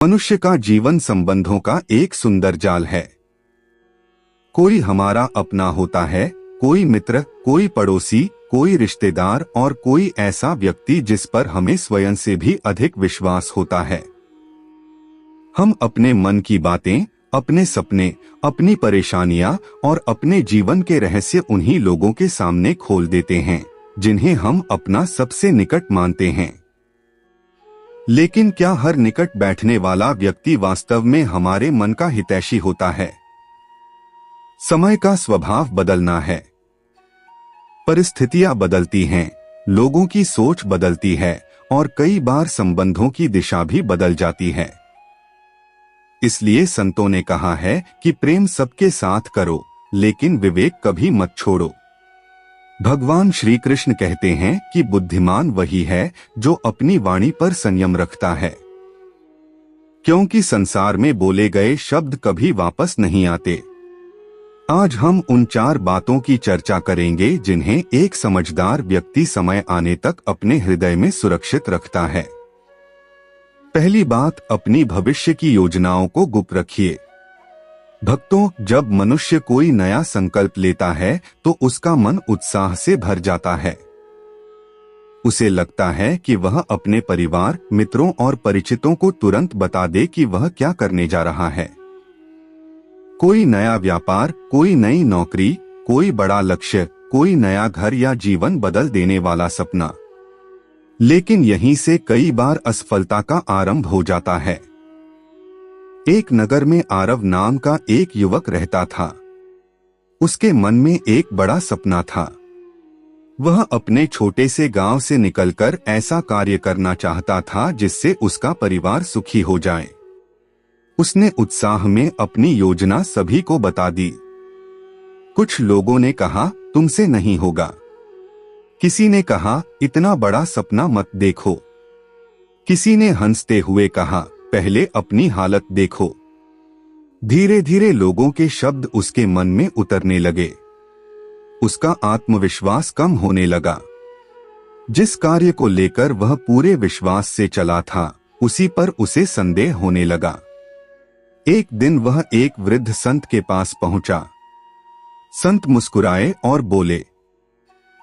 मनुष्य का जीवन संबंधों का एक सुंदर जाल है। कोई हमारा अपना होता है, कोई मित्र, कोई पड़ोसी, कोई रिश्तेदार और कोई ऐसा व्यक्ति जिस पर हमें स्वयं से भी अधिक विश्वास होता है। हम अपने मन की बातें, अपने सपने, अपनी परेशानियां और अपने जीवन के रहस्य उन्हीं लोगों के सामने खोल देते हैं जिन्हें हम अपना सबसे निकट मानते हैं। लेकिन क्या हर निकट बैठने वाला व्यक्ति वास्तव में हमारे मन का हितैषी होता है? समय का स्वभाव बदलना है, परिस्थितियां बदलती हैं, लोगों की सोच बदलती है और कई बार संबंधों की दिशा भी बदल जाती है। इसलिए संतों ने कहा है कि प्रेम सबके साथ करो, लेकिन विवेक कभी मत छोड़ो। भगवान श्री कृष्ण कहते हैं कि बुद्धिमान वही है जो अपनी वाणी पर संयम रखता है, क्योंकि संसार में बोले गए शब्द कभी वापस नहीं आते। आज हम उन 4 बातों की चर्चा करेंगे जिन्हें एक समझदार व्यक्ति समय आने तक अपने हृदय में सुरक्षित रखता है। पहली बात, अपनी भविष्य की योजनाओं को गुप्त रखिए। भक्तों, जब मनुष्य कोई नया संकल्प लेता है तो उसका मन उत्साह से भर जाता है। उसे लगता है कि वह अपने परिवार, मित्रों और परिचितों को तुरंत बता दे कि वह क्या करने जा रहा है। कोई नया व्यापार, कोई नई नौकरी, कोई बड़ा लक्ष्य, कोई नया घर या जीवन बदल देने वाला सपना। लेकिन यहीं से कई बार असफलता का आरंभ हो जाता है। एक नगर में आरव नाम का एक युवक रहता था। उसके मन में एक बड़ा सपना था। वह अपने छोटे से गांव से निकलकर ऐसा कार्य करना चाहता था जिससे उसका परिवार सुखी हो जाए। उसने उत्साह में अपनी योजना सभी को बता दी। कुछ लोगों ने कहा, तुमसे नहीं होगा। किसी ने कहा, इतना बड़ा सपना मत देखो। किसी ने हंसते हुए कहा, पहले अपनी हालत देखो। धीरे धीरे लोगों के शब्द उसके मन में उतरने लगे। उसका आत्मविश्वास कम होने लगा। जिस कार्य को लेकर वह पूरे विश्वास से चला था, उसी पर उसे संदेह होने लगा। एक दिन वह एक वृद्ध संत के पास पहुंचा। संत मुस्कुराए और बोले,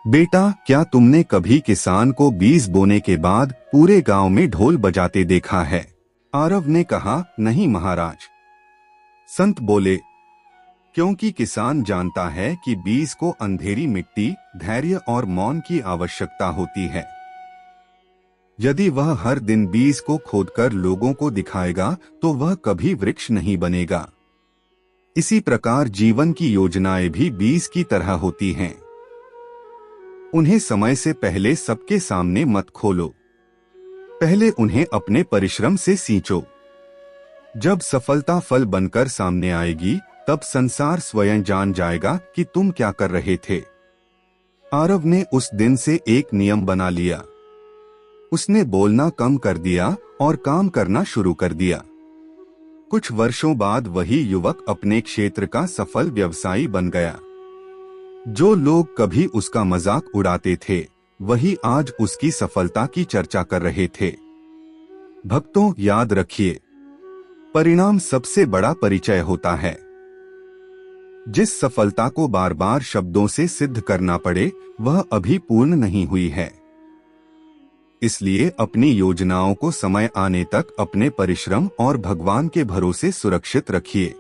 बेटा, क्या तुमने कभी किसान को बीज बोने के बाद पूरे गांव में ढोल बजाते देखा है? आरव ने कहा, नहीं महाराज। संत बोले, क्योंकि किसान जानता है कि बीज को अंधेरी मिट्टी, धैर्य और मौन की आवश्यकता होती है। यदि वह हर दिन बीज को खोदकर लोगों को दिखाएगा तो वह कभी वृक्ष नहीं बनेगा। इसी प्रकार जीवन की योजनाएं भी बीज की तरह होती हैं। उन्हें समय से पहले सबके सामने मत खोलो। पहले उन्हें अपने परिश्रम से सींचो। जब सफलता फल बनकर सामने आएगी, तब संसार स्वयं जान जाएगा कि तुम क्या कर रहे थे। आरव ने उस दिन से एक नियम बना लिया। उसने बोलना कम कर दिया और काम करना शुरू कर दिया। कुछ वर्षों बाद वही युवक अपने क्षेत्र का सफल व्यवसायी बन गया। जो लोग कभी उसका मजाक उड़ाते थे, वही आज उसकी सफलता की चर्चा कर रहे थे। भक्तों, याद रखिए, परिणाम सबसे बड़ा परिचय होता है। जिस सफलता को बार बार शब्दों से सिद्ध करना पड़े, वह अभी पूर्ण नहीं हुई है। इसलिए अपनी योजनाओं को समय आने तक अपने परिश्रम और भगवान के भरोसे सुरक्षित रखिए।